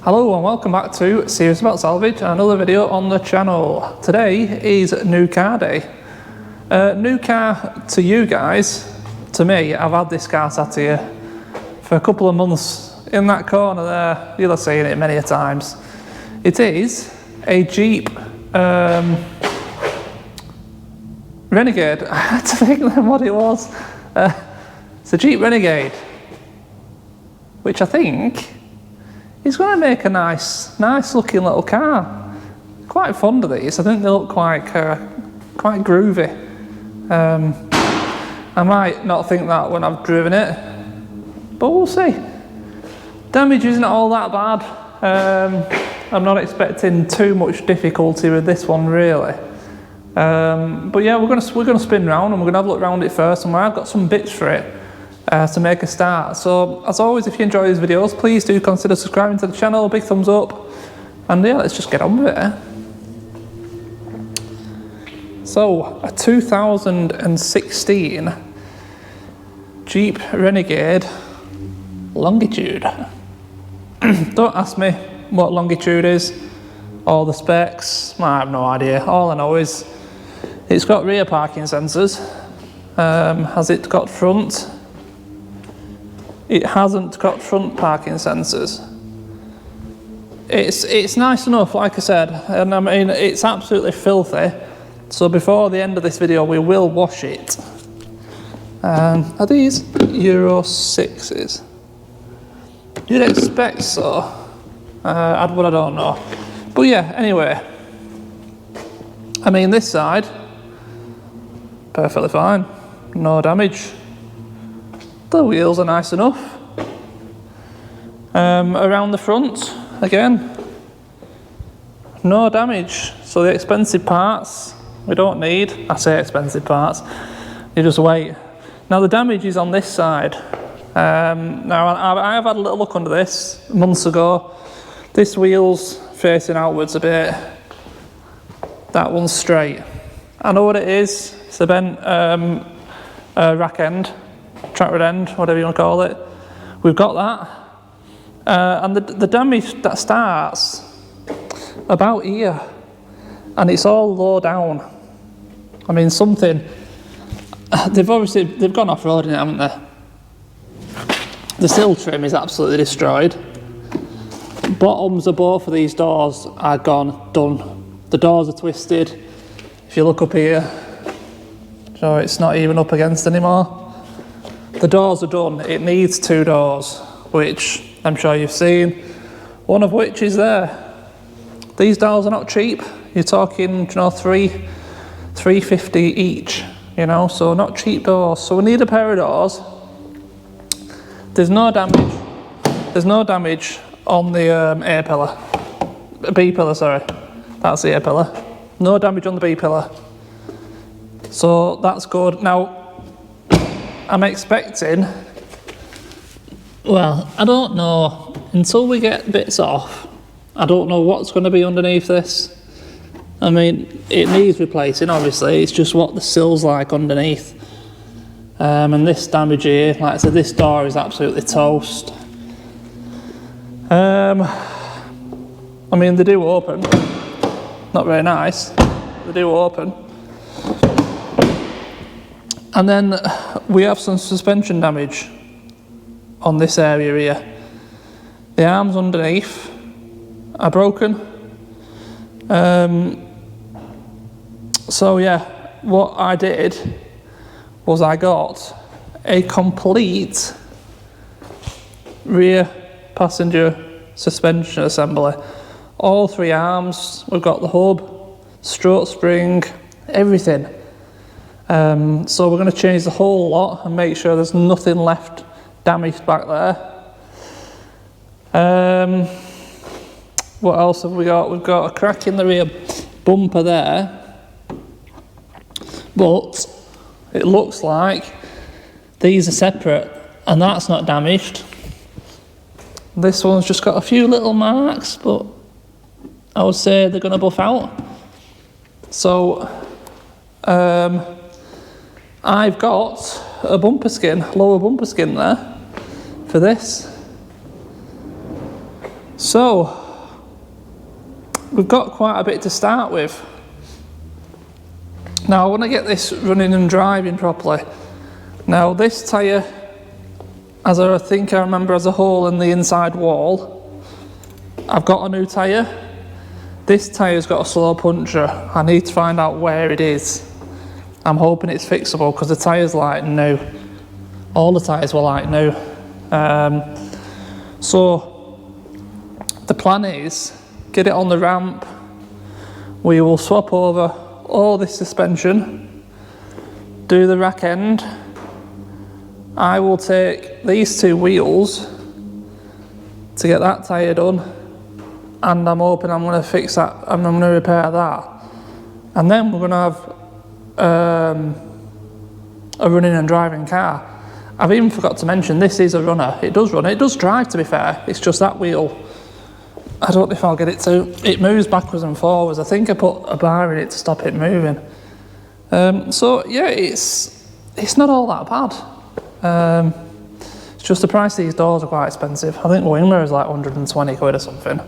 Hello and welcome back to Serious About Salvage, another video on the channel. Today is new car day. New car to you guys. To me, I've had this car sat here for a couple of months in that corner there. You'll have seen it many a times. It is a Jeep Renegade. I had to think then what it was. It's a Jeep Renegade, which I think is going to make a nice looking little car. Quite fond of these. I think they look quite groovy. I might not think that when I've driven it, but we'll see. Damage isn't all that bad. I'm not expecting too much difficulty with this one really. But yeah, we're gonna spin round and we're gonna have a look around it first, and I've got some bits for it to make a start. So as always, if you enjoy these videos, please do consider subscribing to the channel. Big thumbs up, and yeah, let's just get on with it. So a 2016 Jeep Renegade Longitude. Don't ask me what Longitude is or the specs. I have no idea. All I know is it's got rear parking sensors. Has it got front? It hasn't got front parking sensors. It's nice enough, like I said, and I mean it's absolutely filthy. So before the end of this video, we will wash it. Are these Euro 6s? You'd expect so. But I don't know. But yeah, anyway. I mean, this side, perfectly fine. No damage. The wheels are nice enough. Around the front, again, no damage. So the expensive parts, we don't need. I say expensive parts, you just wait. Now the damage is on this side. Now I have had a little look under this months ago. This wheel's facing outwards a bit. That one's straight. I know what it is. It's a bent rack end, tractor end, whatever you want to call it. We've got that. And the damage that starts about here, and it's all low down. I mean, they've gone off-roading it, haven't they? The sill trim is absolutely destroyed. Bottoms of both of these doors are gone, done. The doors are twisted. If you look up here, so it's not even up against anymore. The doors are done. It needs two doors, which I'm sure you've seen, one of which is there. These doors are not cheap. You're talking, $350 each, so not cheap doors. So we need a pair of doors. There's no damage. There's no damage on the A pillar. B pillar, sorry. That's the A pillar. No damage on the B pillar. So that's good. Now, I'm expecting, well, I don't know, until we get bits off, I don't know what's going to be underneath this. I mean, it needs replacing, obviously. It's just what the sill's like underneath. And this damage here, like I said, this door is absolutely toast. I mean, they do open. Not very nice. They do open. And then we have some suspension damage on this area here. The arms underneath are broken. So yeah, what I did was I got a complete rear passenger suspension assembly. All three arms, we've got the hub, stroke spring, everything. So we're going to change the whole lot and make sure there's nothing left damaged back there. What else have we got? We've got a crack in the rear bumper there, but it looks like these are separate and that's not damaged. This one's just got a few little marks, but I would say they're going to buff out. So I've got a bumper skin, lower bumper skin there for this. So we've got quite a bit to start with. Now I want to get this running and driving properly. Now this tyre, as I think I remember, has a hole in the inside wall. I've got a new tyre. This tyre's got a slow puncture. I need to find out where it is. I'm hoping it's fixable because the tyre's like new. All the tyres were like new. So the plan is get it on the ramp. We will swap over all this suspension, do the rack end. I will take these two wheels to get that tyre done, and I'm hoping I'm going to fix that and I'm going to repair that. And then we're going to have a running and driving car. I've even forgot to mention this is a runner. It does run, it does drive to be fair, it's just that wheel. I don't know if I'll get it to, it moves backwards and forwards. I think I put a bar in it to stop it moving. So yeah, it's not all that bad. It's just the price of these doors are quite expensive. I think the wing mirror is like 120 quid or something.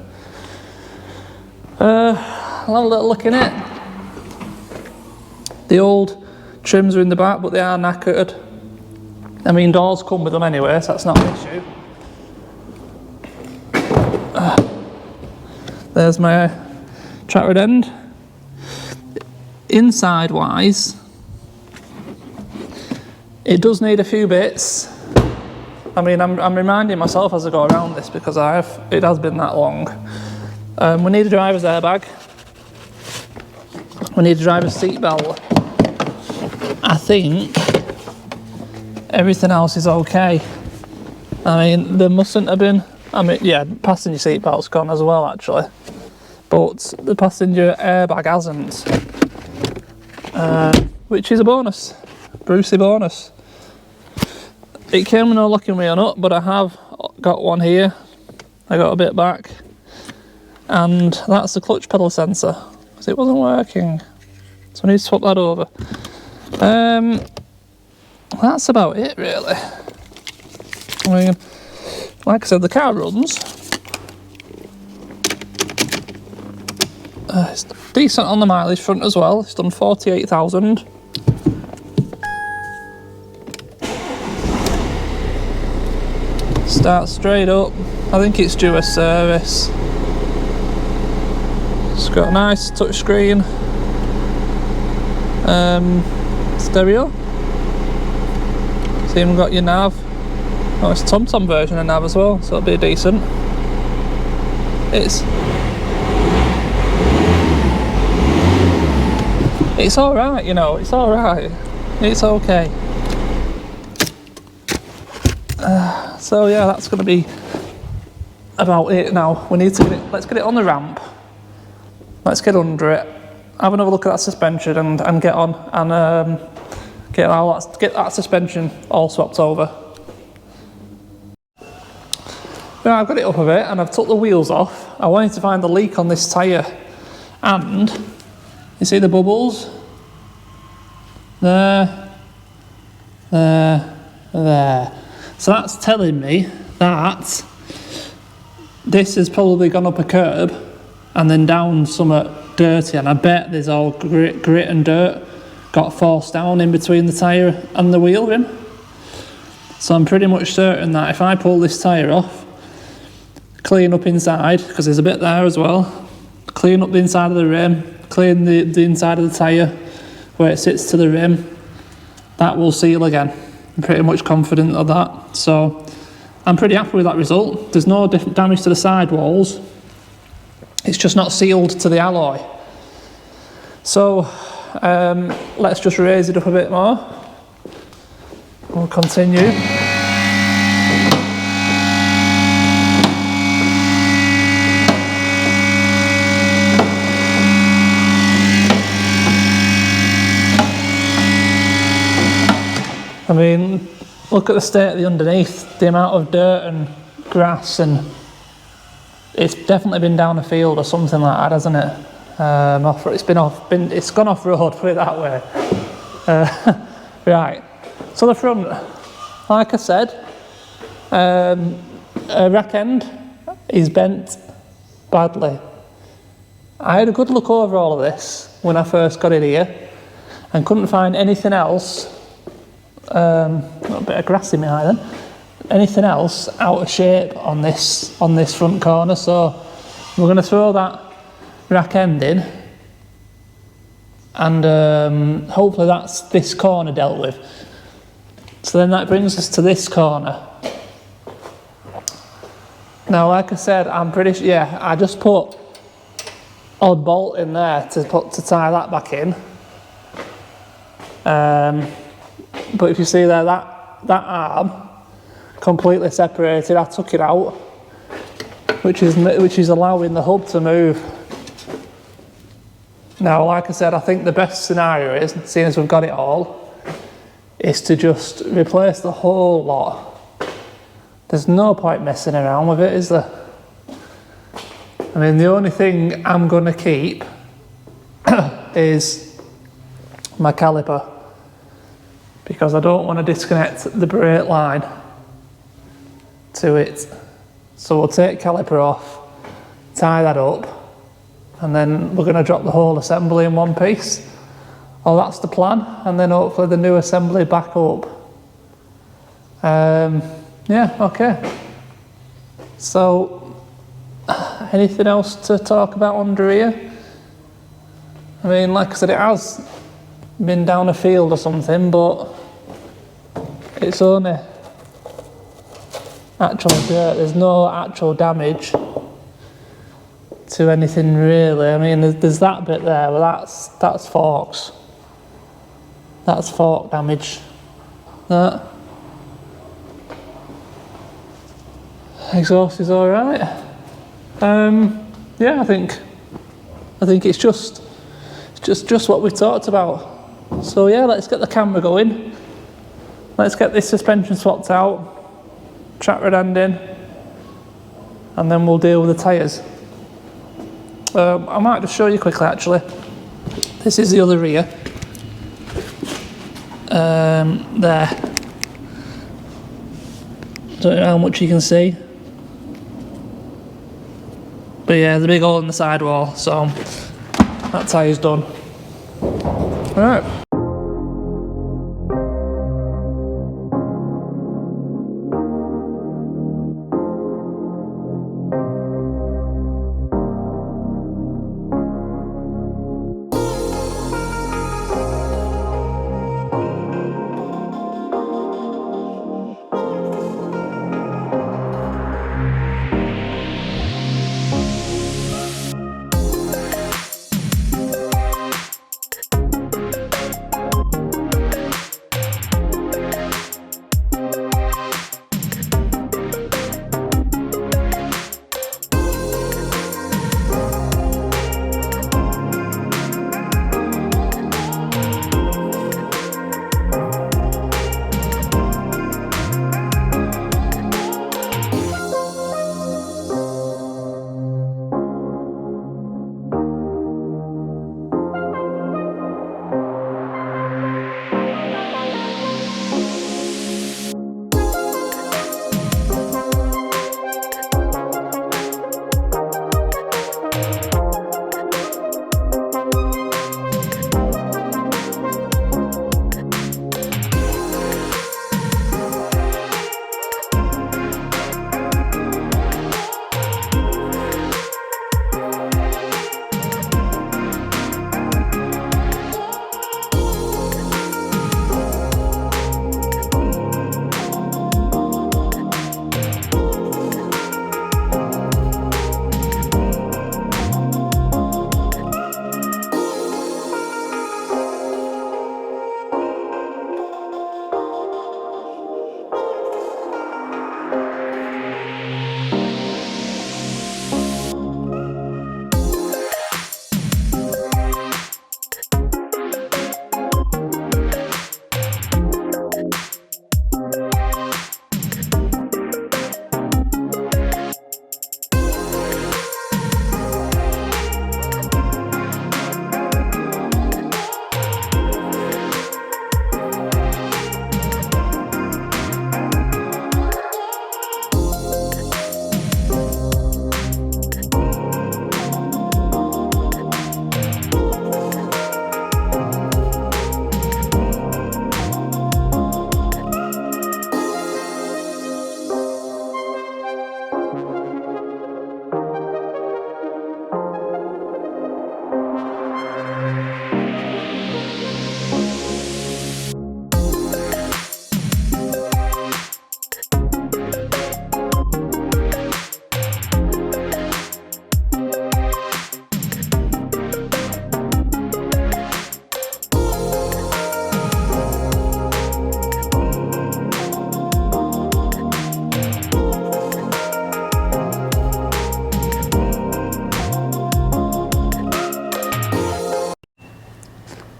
I'll have a little look in it. The old trims are in the back, but they are knackered. I mean, doors come with them anyway, so that's not an issue. There's my track rod end. Inside wise, it does need a few bits. I mean, I'm reminding myself as I go around this because it has been that long. We need a driver's airbag. We need a driver's seat belt. I think everything else is okay. I mean, there mustn't have been, yeah, passenger seat belt's gone as well actually, but the passenger airbag hasn't, which is a bonus, Brucey bonus. It came with no locking wheel nut, but I have got one here. I got a bit back, and that's the clutch pedal sensor because it wasn't working, so I need to swap that over. That's about it really. I mean, like I said, the car runs. It's decent on the mileage front as well. It's done 48,000. Starts straight up. I think it's due a service. It's got a nice touch screen. Stereo. It's even got your nav. Oh, it's a TomTom version of nav as well, so it'll be decent. It's alright, you know, it's alright. It's okay. So yeah, that's going to be about it now. We need to let's get it on the ramp. Let's get under it. Have another look at that suspension and get on and get that suspension all swapped over. Now I've got it up a bit and I've took the wheels off. I wanted to find the leak on this tyre, and you see the bubbles? There. So that's telling me that this has probably gone up a curb and then down somewhat dirty, and I bet there's all grit and dirt got forced down in between the tyre and the wheel rim. So I'm pretty much certain that if I pull this tyre off, clean up inside, because there's a bit there as well, clean up the inside of the rim, clean the inside of the tyre where it sits to the rim, that will seal again. I'm pretty much confident of that. So I'm pretty happy with that result. There's no damage to the sidewalls. It's just not sealed to the alloy. So let's just raise it up a bit more. We'll continue. I mean, look at the state of the underneath, the amount of dirt and grass, and it's definitely been down a field or something like that, hasn't it? It's gone off road, put it that way. Right, so the front, like I said, a rack end. is bent badly. I had a good look over all of this when I first got it here and couldn't find anything else, a little bit of grass in my eye then, anything else out of shape on this front corner, so we're going to throw that rack end in and hopefully that's this corner dealt with. So then that brings us to this corner. Now, like I said, I'm pretty sure, yeah, I just put odd bolt in there to tie that back in. But if you see there, that arm completely separated, I took it out, which is allowing the hub to move. Now, like I said, I think the best scenario is, seeing as we've got it all, is to just replace the whole lot. There's no point messing around with it, is there? I mean, the only thing I'm going to keep is my caliper, because I don't want to disconnect the brake line to it. So we'll take caliper off, tie that up, and then we're going to drop the whole assembly in one piece. Oh, that's the plan, and then hopefully the new assembly back up. Yeah, okay. So, anything else to talk about under here? I mean, like I said, it has been down a field or something, but it's only actual dirt. There's no actual damage to anything really. I mean, there's that bit there, but that's forks. That's fork damage. That exhaust is all right. Yeah, I think it's just what we talked about. So yeah, let's get the camera going. Let's get this suspension swapped out, track rod end in, and then we'll deal with the tyres. I might just show you quickly actually. This is the other rear. There. Don't know how much you can see. But yeah, the big hole in the sidewall, so that tyre's done. Alright.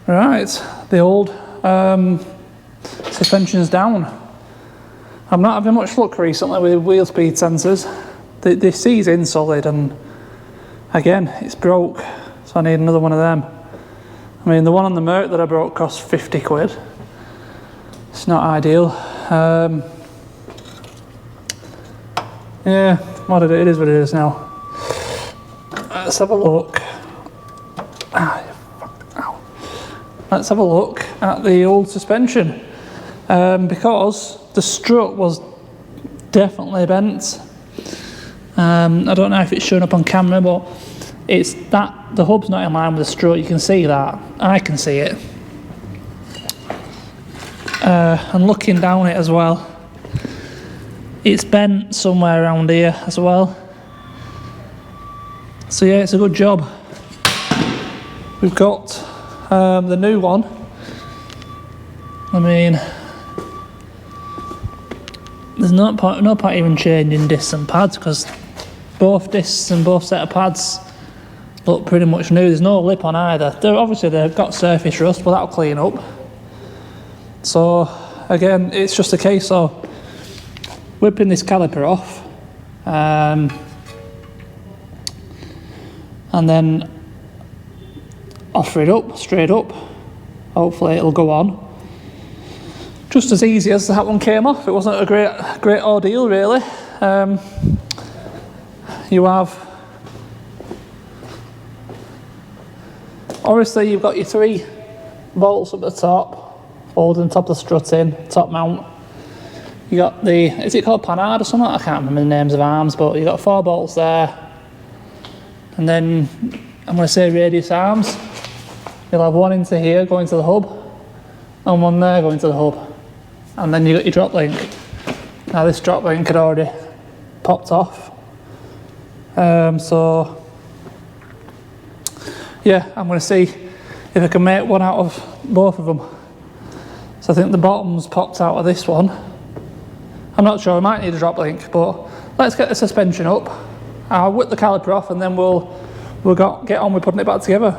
Right, the old suspension's down. I'm not having much luck recently with wheel speed sensors. They seize in solid, and again, it's broke, so I need another one of them. I mean, the one on the Merc that I broke cost 50 quid. It's not ideal. Yeah, what it is what it is now. Let's have a look. Let's have a look at the old suspension, because the strut was definitely bent. I don't know if it's showing up on camera, but it's that the hub's not in line with the strut. You can see that. I can see it. And looking down it as well, it's bent somewhere around here as well. So yeah, it's a good job. We've got the new one. I mean, there's no point even changing discs and pads, because both discs and both set of pads look pretty much new. There's no lip on either. Obviously they've got surface rust, but that'll clean up. So again, it's just a case of whipping this caliper off, and then offer it up, straight up. Hopefully it'll go on. Just as easy as that one came off. It wasn't a great ordeal really. You have, obviously you've got your 3 bolts up the top, holding the top of the strut in, top mount. You got the, is it called panard or something? I can't remember the names of arms, but you got 4 bolts there. And then, I'm going to say radius arms. You'll have one into here going to the hub, and one there going to the hub. And then you got your drop link. Now this drop link had already popped off. So yeah, I'm going to see if I can make one out of both of them. So I think the bottom's popped out of this one. I'm not sure, I might need a drop link, but let's get the suspension up. I'll whip the caliper off, and then we'll get on with putting it back together.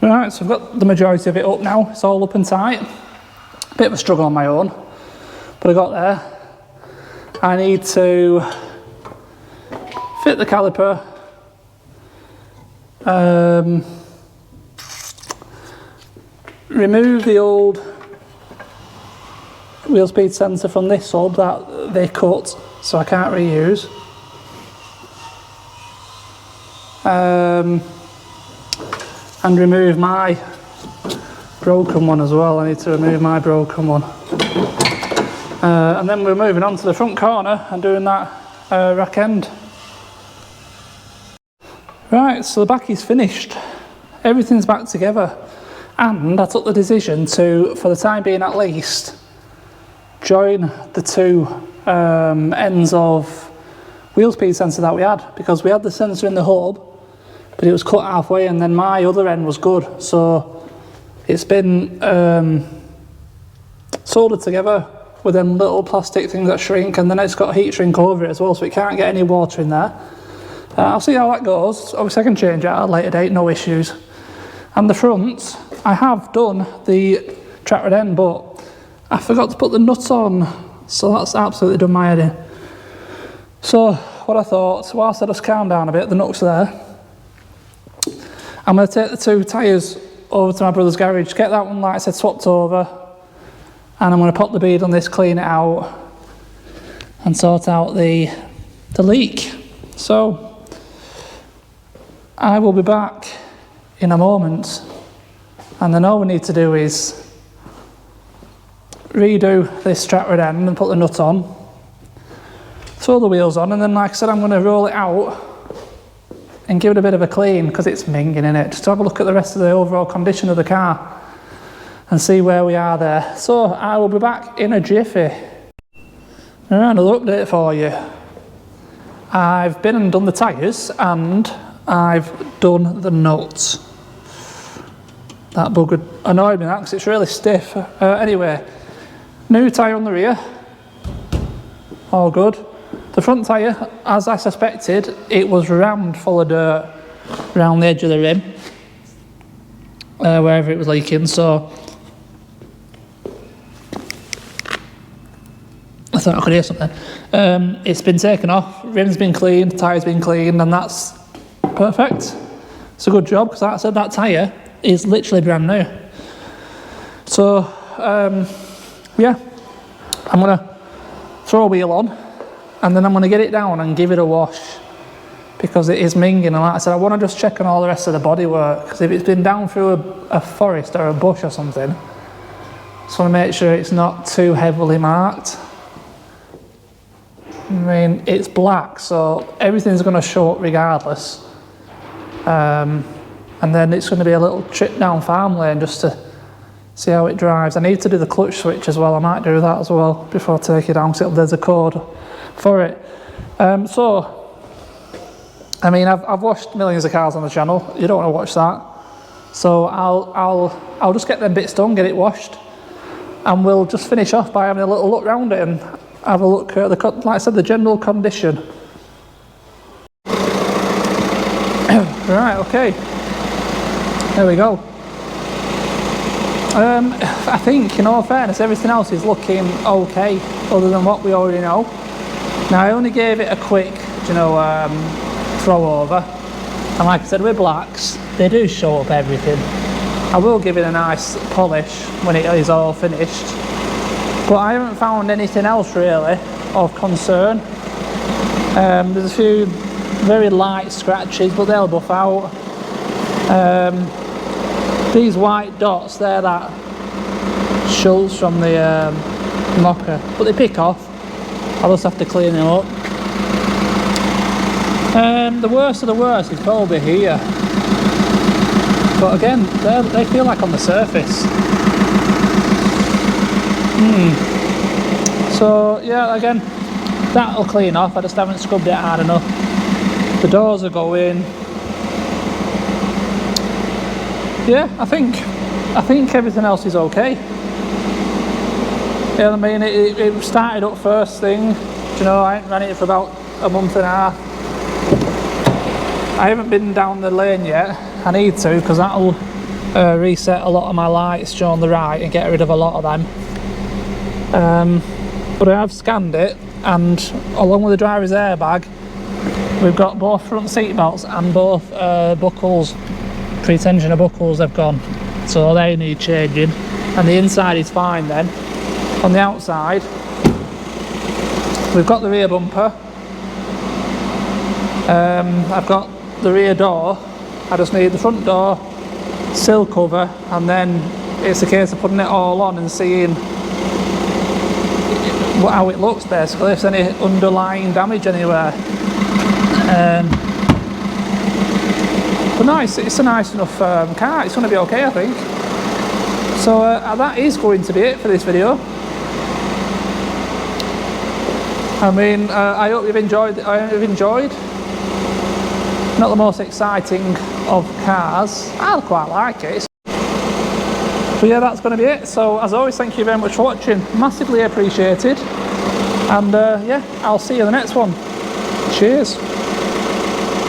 Right, so I've got the majority of it up now. It's all up and tight. Bit of a struggle on my own, but I got there. I need to fit the caliper, remove the old wheel speed sensor from this sub that they cut, so I can't reuse. And remove my broken one as well. I need to remove my broken one. And then we're moving on to the front corner and doing that rack end. Right, so the back is finished. Everything's back together. And I took the decision to, for the time being at least, join the 2 ends of wheel speed sensor that we had, because we had the sensor in the hub, but it was cut halfway, and then my other end was good. So it's been soldered together, with them little plastic things that shrink, and then it's got a heat shrink over it as well, so it can't get any water in there. I'll see how that goes. Obviously I can change it at a later date, no issues. And the front, I have done the track red end, but I forgot to put the nuts on, so that's absolutely done my head in. So what I thought, whilst I just calm down a bit, the nuts are there, I'm going to take the 2 tyres over to my brother's garage, get that one, like I said, swapped over, and I'm going to pop the bead on this, clean it out, and sort out the leak. So I will be back in a moment, and then all we need to do is redo this track red end and put the nut on, throw the wheels on, and then like I said, I'm going to roll it out and give it a bit of a clean, because it's minging in it, just to have a look at the rest of the overall condition of the car and see where we are there. So I will be back in a jiffy. Another update for you. I've been and done the tyres, and I've done the nuts. That bugger annoyed me, that, because it's really stiff. Anyway, new tyre on the rear, all good. The front tyre, as I suspected, it was rammed full of dirt around the edge of the rim, wherever it was leaking, so I thought I could hear something. It's been taken off, rim's been cleaned, tyre's been cleaned, and that's perfect. It's a good job, because like I said, that tyre is literally brand new. So, yeah, I'm going to throw a wheel on, and then I'm going to get it down and give it a wash, because it is minging, and like I said, I want to just check on all the rest of the bodywork, because if it's been down through a forest or a bush or something, just want to make sure it's not too heavily marked. I mean, it's black, so everything's going to show up regardless. And then it's going to be a little trip down farm lane just to see how it drives. I need to do the clutch switch as well. I might do that as well before I take it down, because there's a code for it. So, I mean, I've watched millions of cars on the channel. You don't want to watch that. So I'll just get them bits done, get it washed, and we'll just finish off by having a little look around it and have a look at the, like I said, the general condition. Right, okay. There we go. I think, in all fairness, everything else is looking okay, other than what we already know. Now, I only gave it a quick, throw over, and like I said, with blacks, they do show up everything. I will give it a nice polish when it is all finished, but I haven't found anything else really of concern. There's a few very light scratches, but they'll buff out. These white dots, they're that Schultz from the mocker, but they pick off. I'll just have to clean them up. The worst of the worst is probably here, but again, they feel like on the surface. So yeah, again, that'll clean off. I just haven't scrubbed it hard enough. The doors are going. Yeah, I think everything else is okay. Yeah, I mean, it started up first thing. I ain't ran it for about a month and a half. I haven't been down the lane yet. I need to, because that'll reset a lot of my lights on the right and get rid of a lot of them. But I have scanned it, and along with the driver's airbag, we've got both front seat belts and both buckles, pre-tensioner buckles have gone, so they need changing, and the inside is fine then. On the outside, we've got the rear bumper, I've got the rear door, I just need the front door, sill cover, and then it's a case of putting it all on and seeing how it looks basically, if there's any underlying damage anywhere. But no, it's a nice enough car, it's going to be okay, I think. So that is going to be it for this video. I mean, I hope you've enjoyed. Not the most exciting of cars. I quite like it. But yeah, that's going to be it. So as always, thank you very much for watching. Massively appreciated. And yeah, I'll see you in the next one. Cheers.